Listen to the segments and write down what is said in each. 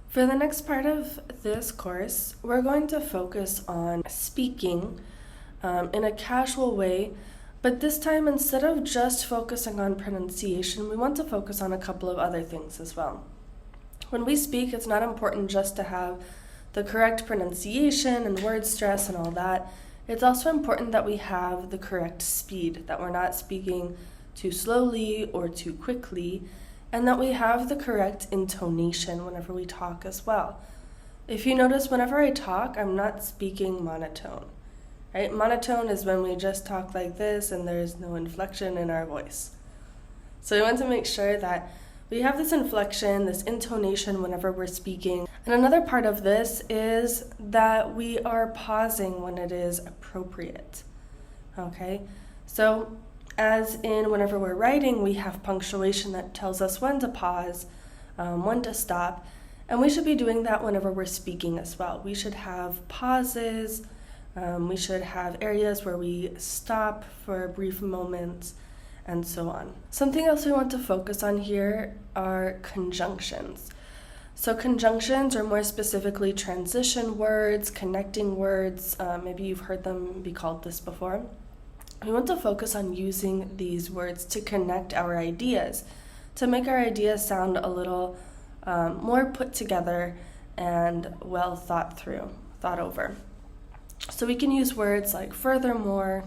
For the next part of this course, we're going to focus on speaking in a casual way, but this time instead of just focusing on pronunciation, we want to focus on a couple of other things as well. When we speak, it's not important just to have the correct pronunciation and word stress and all that. It's also important that we have the correct speed, that we're not speaking too slowly or too quickly, and that we have the correct intonation whenever we talk as well. If you notice, whenever I talk, I'm not speaking monotone, right? Monotone is when we just talk like this and there's no inflection in our voice. So we want to make sure that we have this inflection, this intonation whenever we're speaking. And another part of this is that we are pausing when it is appropriate, okay? So as in whenever we're writing, we have punctuation that tells us when to pause, when to stop, and we should be doing that whenever we're speaking as well. We should have pauses, we should have areas where we stop for brief moments, and so on. Something else we want to focus on here are conjunctions. So conjunctions, or more specifically transition words, connecting words, maybe you've heard them be called this before. We want to focus on using these words to connect our ideas, to make our ideas sound a little more put together and well thought over. So we can use words like furthermore,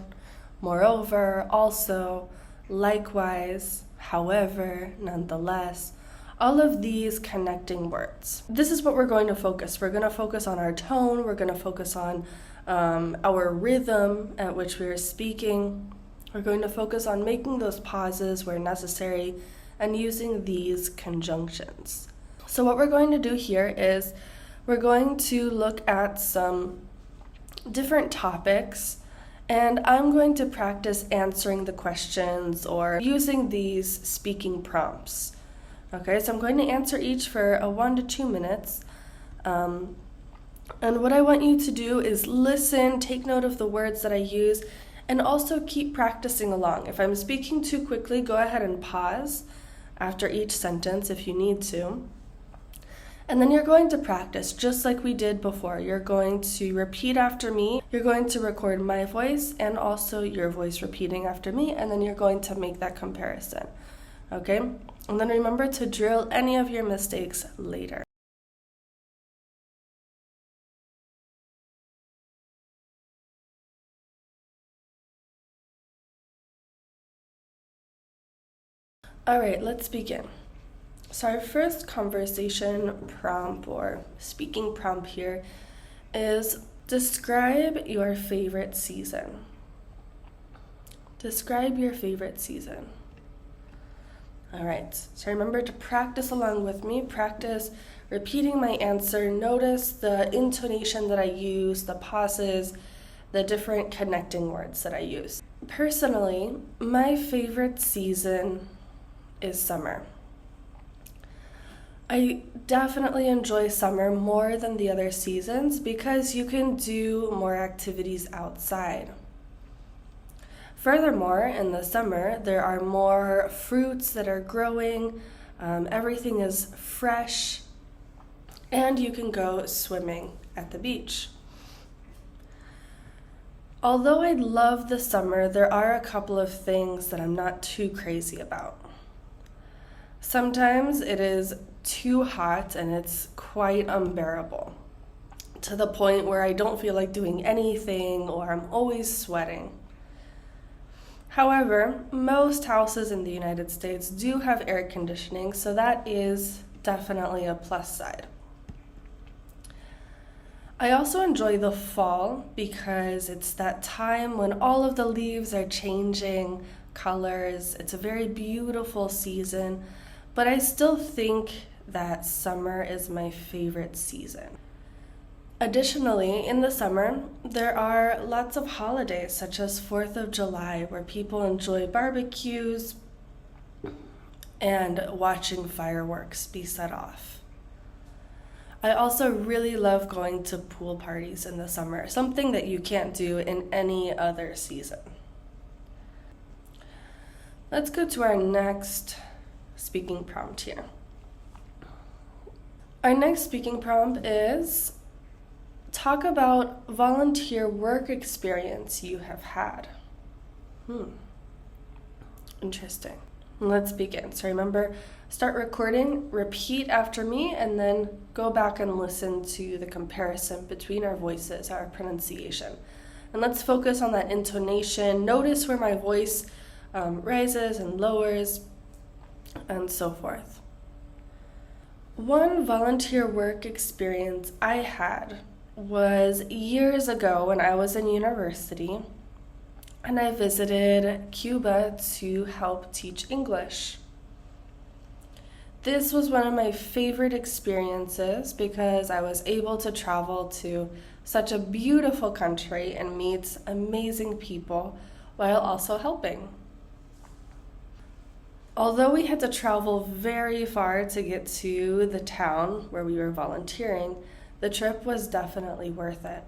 moreover, also, likewise, however, nonetheless, all of these connecting words. This is what we're going to focus. We're going to focus on our tone, we're going to focus on our rhythm at which we are speaking. We're going to focus on making those pauses where necessary and using these conjunctions. So what we're going to do here is we're going to look at some different topics, and I'm going to practice answering the questions or using these speaking prompts. Okay, so I'm going to answer each for 1 to 2 minutes. And what I want you to do is listen, take note of the words that I use, and also keep practicing along. If I'm speaking too quickly, go ahead and pause after each sentence if you need to. And then you're going to practice just like we did before. You're going to repeat after me. You're going to record my voice and also your voice repeating after me, and then you're going to make that comparison. Okay? And then remember to drill any of your mistakes later. All right, let's begin. So our first conversation prompt or speaking prompt here is describe your favorite season. Describe your favorite season. All right, so remember to practice along with me. Practice repeating my answer. Notice the intonation that I use, the pauses, the different connecting words that I use. Personally, my favorite season is summer. I definitely enjoy summer more than the other seasons because you can do more activities outside. Furthermore, in the summer, there are more fruits that are growing, everything is fresh, and you can go swimming at the beach. Although I love the summer, there are a couple of things that I'm not too crazy about. Sometimes it is too hot and it's quite unbearable, to the point where I don't feel like doing anything or I'm always sweating. However, most houses in the United States do have air conditioning, so that is definitely a plus side. I also enjoy the fall because it's that time when all of the leaves are changing colors. It's a very beautiful season, but I still think that summer is my favorite season. Additionally, in the summer, there are lots of holidays such as 4th of July where people enjoy barbecues and watching fireworks be set off. I also really love going to pool parties in the summer, something that you can't do in any other season. Let's go to our next speaking prompt here. Our next speaking prompt is talk about volunteer work experience you have had. Interesting. Let's begin. So remember, start recording, repeat after me, and then go back and listen to the comparison between our voices, our pronunciation. And let's focus on that intonation. Notice where my voice rises and lowers, and so forth. One volunteer work experience I had was years ago when I was in university, and I visited Cuba to help teach English. This was one of my favorite experiences because I was able to travel to such a beautiful country and meet amazing people while also helping. Although we had to travel very far to get to the town where we were volunteering, the trip was definitely worth it.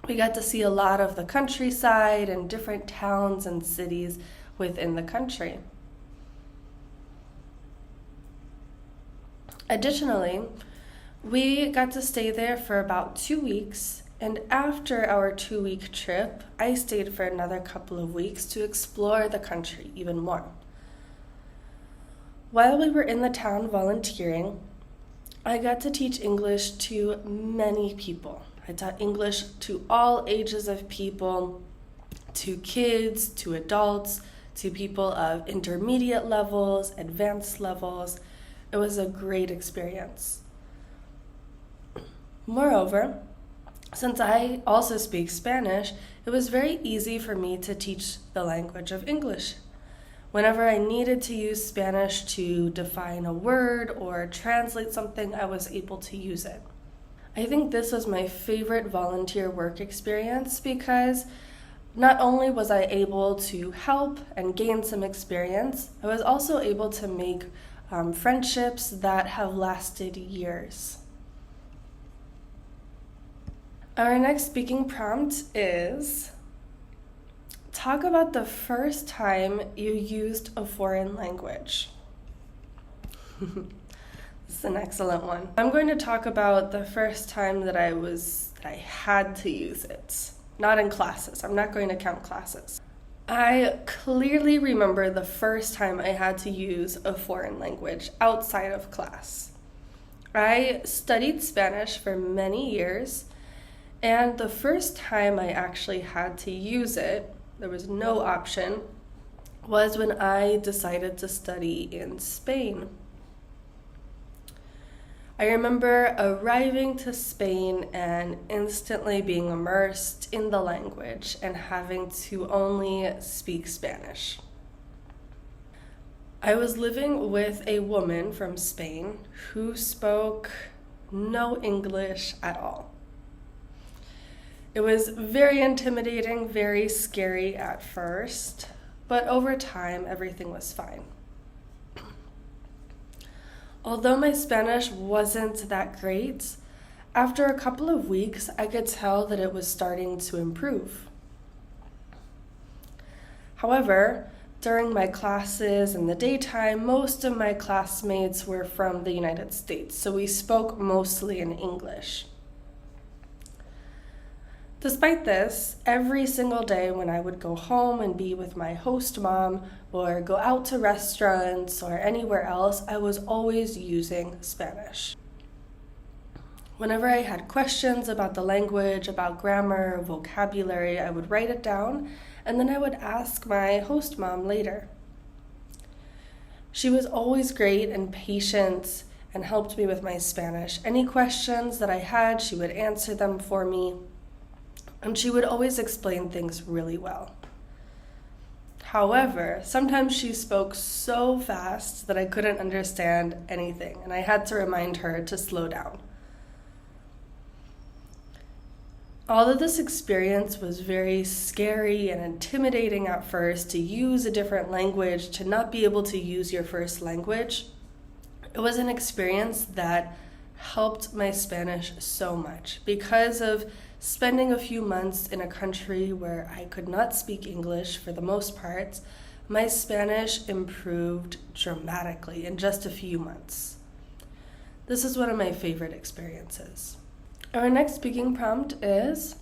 We got to see a lot of the countryside and different towns and cities within the country. Additionally, we got to stay there for about 2 weeks, and after our 2-week trip, I stayed for another couple of weeks to explore the country even more. While we were in the town volunteering, I got to teach English to many people. I taught English to all ages of people, to kids, to adults, to people of intermediate levels, advanced levels. It was a great experience. Moreover, since I also speak Spanish, it was very easy for me to teach the language of English. Whenever I needed to use Spanish to define a word or translate something, I was able to use it. I think this was my favorite volunteer work experience because not only was I able to help and gain some experience, I was also able to make friendships that have lasted years. Our next speaking prompt is talk about the first time you used a foreign language. This is an excellent one. I'm going to talk about the first time that I had to use it. Not in classes. I'm not going to count classes. I clearly remember the first time I had to use a foreign language outside of class. I studied Spanish for many years, and the first time I actually had to use it, there was no option, was when I decided to study in Spain. I remember arriving to Spain and instantly being immersed in the language and having to only speak Spanish. I was living with a woman from Spain who spoke no English at all. It was very intimidating, very scary at first, but over time, everything was fine. Although my Spanish wasn't that great, after a couple of weeks, I could tell that it was starting to improve. However, during my classes in the daytime, most of my classmates were from the United States, so we spoke mostly in English. Despite this, every single day when I would go home and be with my host mom or go out to restaurants or anywhere else, I was always using Spanish. Whenever I had questions about the language, about grammar, vocabulary, I would write it down and then I would ask my host mom later. She was always great and patient and helped me with my Spanish. Any questions that I had, she would answer them for me. And she would always explain things really well. However, sometimes she spoke so fast that I couldn't understand anything, and I had to remind her to slow down. Although this experience was very scary and intimidating at first, to use a different language, to not be able to use your first language, it was an experience that helped my Spanish so much because of spending a few months in a country where I could not speak English for the most part. My Spanish improved dramatically in just a few months. This is one of my favorite experiences. Our next speaking prompt is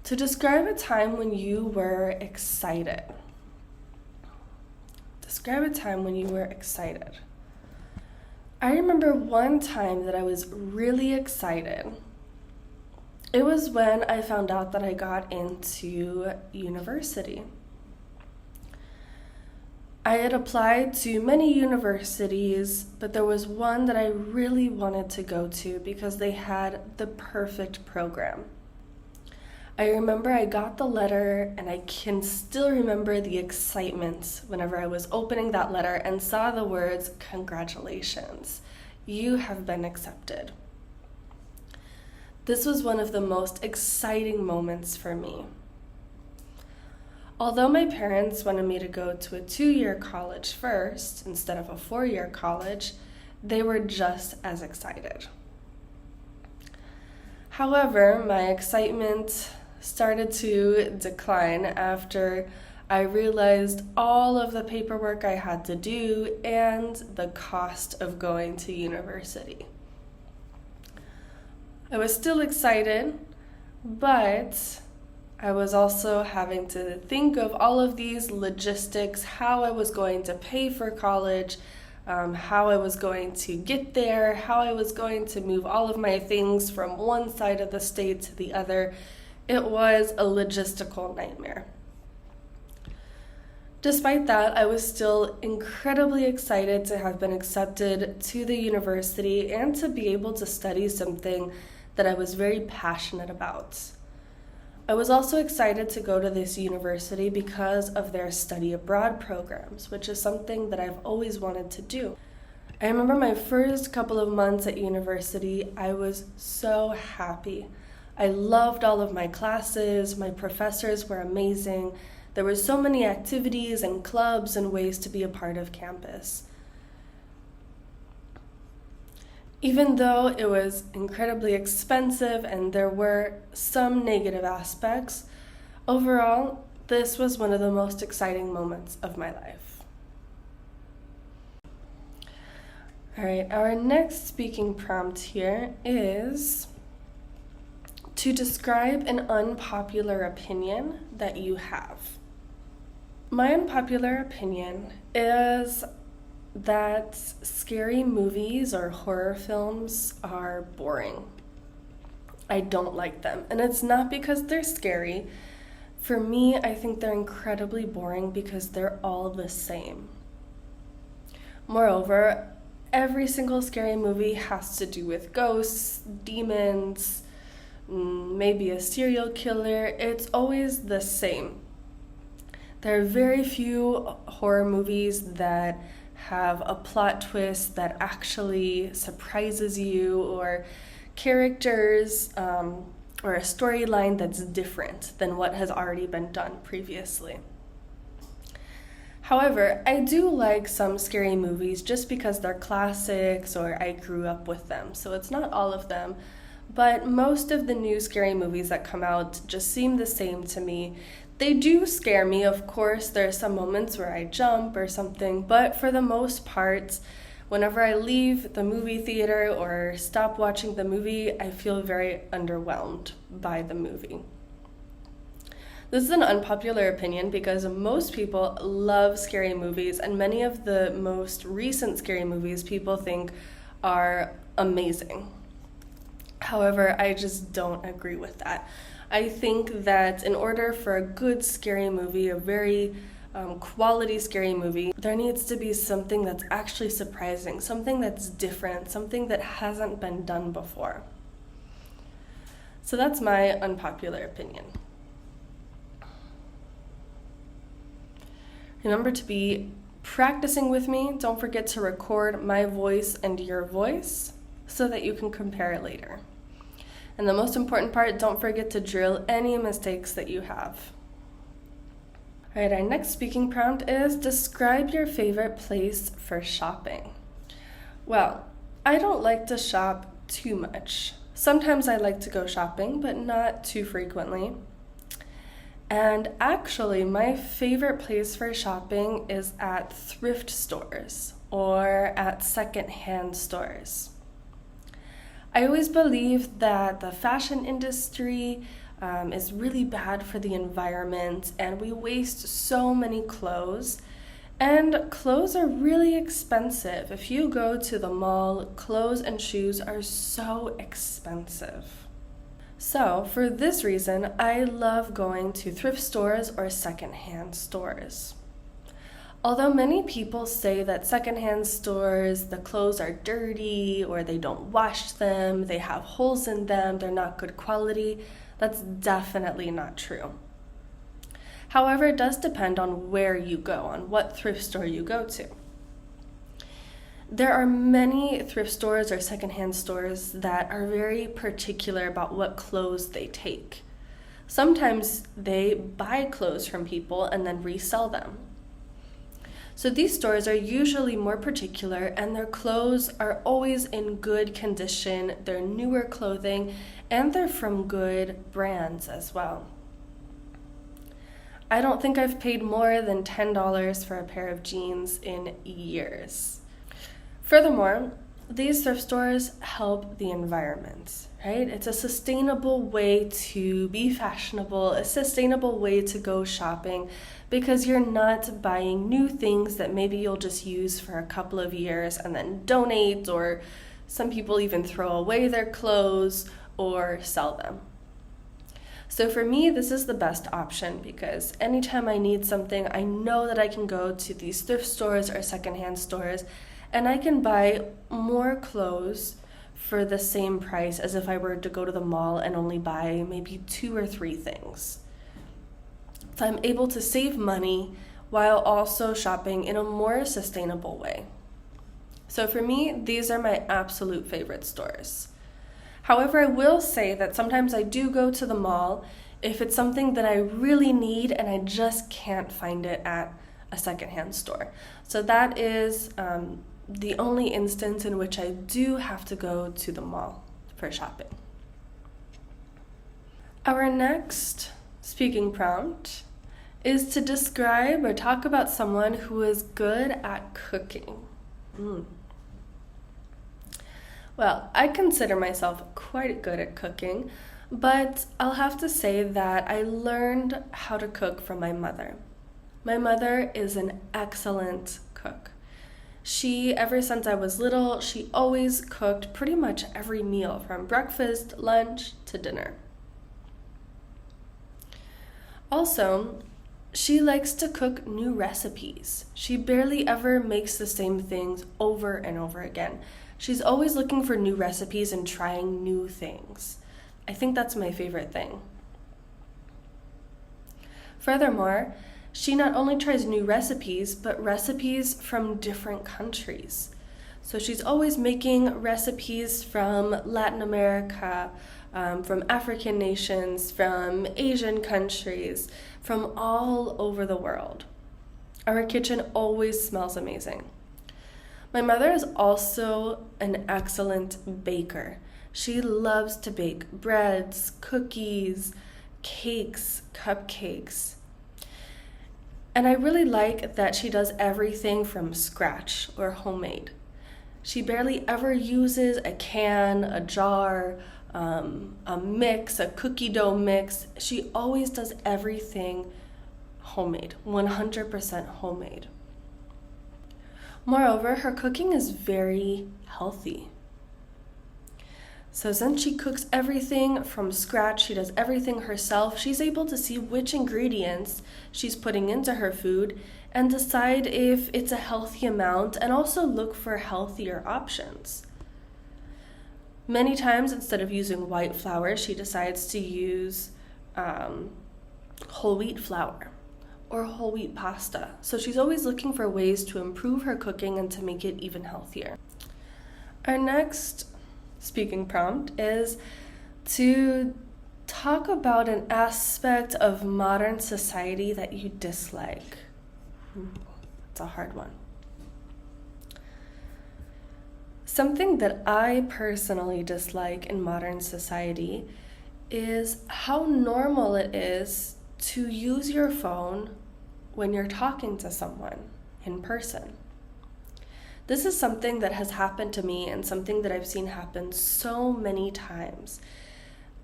to describe a time when you were excited. Describe a time when you were excited. I remember one time that I was really excited. It was when I found out that I got into university. I had applied to many universities, but there was one that I really wanted to go to because they had the perfect program. I remember I got the letter, and I can still remember the excitement whenever I was opening that letter and saw the words, "Congratulations, you have been accepted." This was one of the most exciting moments for me. Although my parents wanted me to go to a 2-year college first instead of a 4-year college, they were just as excited. However, my excitement started to decline after I realized all of the paperwork I had to do and the cost of going to university. I was still excited, but I was also having to think of all of these logistics, how I was going to pay for college, how I was going to get there, how I was going to move all of my things from one side of the state to the other. It was a logistical nightmare. Despite that, I was still incredibly excited to have been accepted to the university and to be able to study something that I was very passionate about. I was also excited to go to this university because of their study abroad programs, which is something that I've always wanted to do. I remember my first couple of months at university, I was so happy. I loved all of my classes, my professors were amazing. There were so many activities and clubs and ways to be a part of campus. Even though it was incredibly expensive and there were some negative aspects, overall, this was one of the most exciting moments of my life. All right, our next speaking prompt here is to describe an unpopular opinion that you have. My unpopular opinion is that scary movies or horror films are boring. I don't like them, and it's not because they're scary. For me, I think they're incredibly boring because they're all the same. Moreover, every single scary movie has to do with ghosts, demons, maybe a serial killer. It's always the same. There are very few horror movies that have a plot twist that actually surprises you, or characters or a storyline that's different than what has already been done previously. However, I do like some scary movies just because they're classics or I grew up with them, so it's not all of them. But most of the new scary movies that come out just seem the same to me. They do scare me, of course. There are some moments where I jump or something, but for the most part, whenever I leave the movie theater or stop watching the movie, I feel very underwhelmed by the movie. This is an unpopular opinion because most people love scary movies, and many of the most recent scary movies people think are amazing. However, I just don't agree with that. I think that in order for a good scary movie, a very quality scary movie, there needs to be something that's actually surprising, something that's different, something that hasn't been done before. So that's my unpopular opinion. Remember to be practicing with me. Don't forget to record my voice and your voice so that you can compare it later. And the most important part, don't forget to drill any mistakes that you have. All right, our next speaking prompt is describe your favorite place for shopping. Well, I don't like to shop too much. Sometimes I like to go shopping, but not too frequently. And actually, my favorite place for shopping is at thrift stores. or at secondhand stores. I always believe that the fashion industry is really bad for the environment, and we waste so many clothes. And clothes are really expensive. If you go to the mall, clothes and shoes are so expensive. So, for this reason, I love going to thrift stores or secondhand stores. Although many people say that secondhand stores, the clothes are dirty or they don't wash them, they have holes in them, they're not good quality, that's definitely not true. However, it does depend on where you go, on what thrift store you go to. There are many thrift stores or secondhand stores that are very particular about what clothes they take. Sometimes they buy clothes from people and then resell them. So these stores are usually more particular, and their clothes are always in good condition, they're newer clothing, and they're from good brands as well. I don't think I've paid more than $10 for a pair of jeans in years. Furthermore, these thrift stores help the environment, right? It's a sustainable way to be fashionable, a sustainable way to go shopping, because you're not buying new things that maybe you'll just use for a couple of years and then donate, or some people even throw away their clothes or sell them. So for me, this is the best option, because anytime I need something, I know that I can go to these thrift stores or secondhand stores, and I can buy more clothes for the same price as if I were to go to the mall and only buy maybe 2 or 3 things. So I'm able to save money while also shopping in a more sustainable way. So for me, these are my absolute favorite stores. However, I will say that sometimes I do go to the mall if it's something that I really need and I just can't find it at a secondhand store. So that is the only instance in which I do have to go to the mall for shopping. Our next speaking prompt is to describe or talk about someone who is good at cooking. Well, I consider myself quite good at cooking, but I'll have to say that I learned how to cook from my mother. My mother is an excellent cook. Ever since I was little, she always cooked pretty much every meal, from breakfast, lunch, to dinner. Also, she likes to cook new recipes. She barely ever makes the same things over and over again. She's always looking for new recipes and trying new things. I think that's my favorite thing. Furthermore, she not only tries new recipes, but recipes from different countries. So she's always making recipes from Latin America, from African nations, from Asian countries, from all over the world. Our kitchen always smells amazing. My mother is also an excellent baker. She loves to bake breads, cookies, cakes, cupcakes. And I really like that she does everything from scratch or homemade. She barely ever uses a can, a jar, a mix, a cookie dough mix. She always does everything homemade, 100% homemade. Moreover, her cooking is very healthy. So since she cooks everything from scratch, she does everything herself, she's able to see which ingredients she's putting into her food and decide if it's a healthy amount, and also look for healthier options. Many times, instead of using white flour, she decides to use whole wheat flour or whole wheat pasta. So she's always looking for ways to improve her cooking and to make it even healthier. Our next speaking prompt is to talk about an aspect of modern society that you dislike. It's a hard one. Something that I personally dislike in modern society is how normal it is to use your phone when you're talking to someone in person. This is something that has happened to me and something that I've seen happen so many times.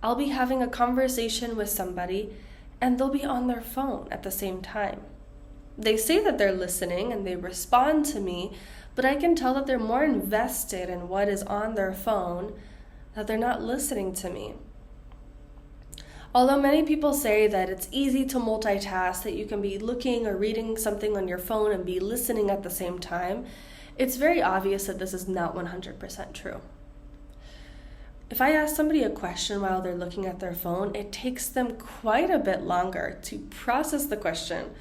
I'll be having a conversation with somebody and they'll be on their phone at the same time. They say that they're listening and they respond to me, but I can tell that they're more invested in what is on their phone, that they're not listening to me. Although many people say that it's easy to multitask, that you can be looking or reading something on your phone and be listening at the same time, it's very obvious that this is not 100% true. If I ask somebody a question while they're looking at their phone, it takes them quite a bit longer to process the question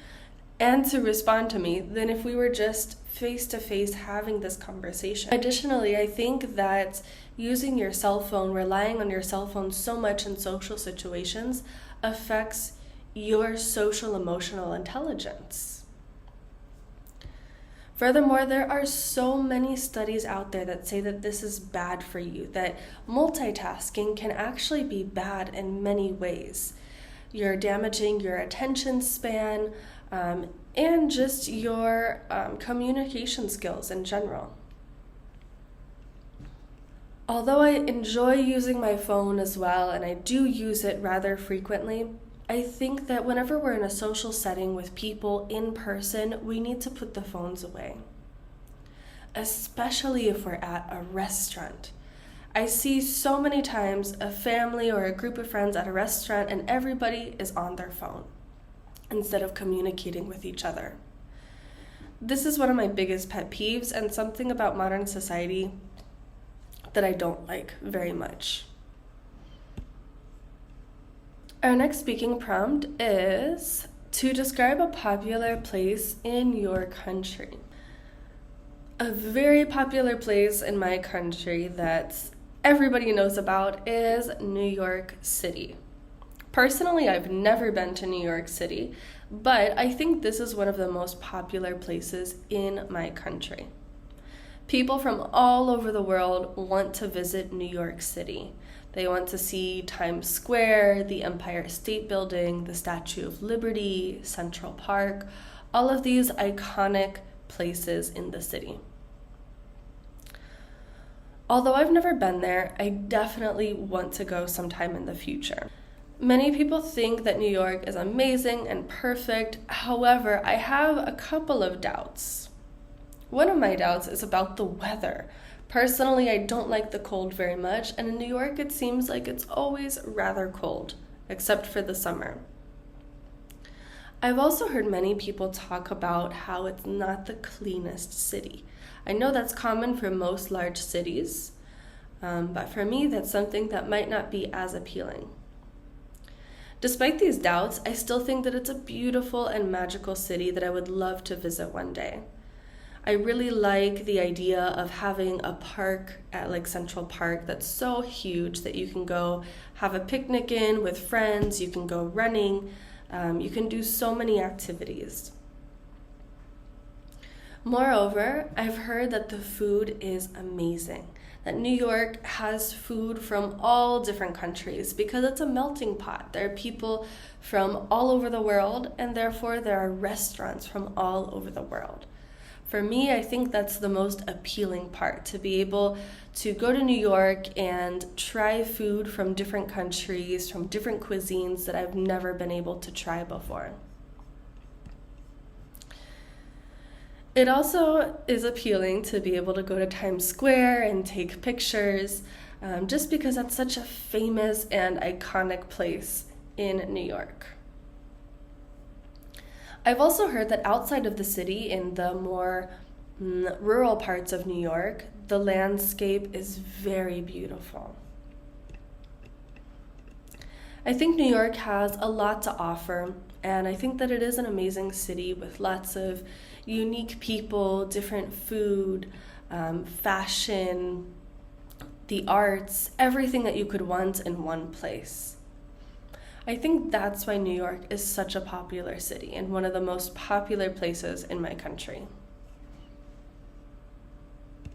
and to respond to me than if we were just face-to-face having this conversation. Additionally, I think that using your cell phone, relying on your cell phone so much in social situations affects your social emotional intelligence. Furthermore, there are so many studies out there that say that this is bad for you, that multitasking can actually be bad in many ways. You're damaging your attention span and just your communication skills in general. Although I enjoy using my phone as well, and I do use it rather frequently, I think that whenever we're in a social setting with people in person, we need to put the phones away. Especially if we're at a restaurant. I see so many times a family or a group of friends at a restaurant and everybody is on their phone instead of communicating with each other. This is one of my biggest pet peeves and something about modern society that I don't like very much. Our next speaking prompt is to describe a popular place in your country. A very popular place in my country that everybody knows about is New York City. Personally, I've never been to New York City, but I think this is one of the most popular places in my country. People from all over the world want to visit New York City. They want to see Times Square, the Empire State Building, the Statue of Liberty, Central Park, all of these iconic places in the city. Although I've never been there, I definitely want to go sometime in the future. Many people think that New York is amazing and perfect. However, I have a couple of doubts. One of my doubts is about the weather. Personally, I don't like the cold very much, and in New York it seems like it's always rather cold, except for the summer. I've also heard many people talk about how it's not the cleanest city. I know that's common for most large cities, but for me that's something that might not be as appealing. Despite these doubts, I still think that it's a beautiful and magical city that I would love to visit one day. I really like the idea of having a park at like Central Park that's so huge that you can go have a picnic in with friends, you can go running, you can do so many activities. Moreover, I've heard that the food is amazing, that New York has food from all different countries because it's a melting pot. There are people from all over the world, and therefore there are restaurants from all over the world. For me, I think that's the most appealing part, to be able to go to New York and try food from different countries, from different cuisines that I've never been able to try before. It also is appealing to be able to go to Times Square and take pictures, just because that's such a famous and iconic place in New York. I've also heard that outside of the city, in the more rural parts of New York, the landscape is very beautiful. I think New York has a lot to offer, and I think that it is an amazing city with lots of unique people, different food, fashion, the arts, everything that you could want in one place. I think that's why New York is such a popular city and one of the most popular places in my country.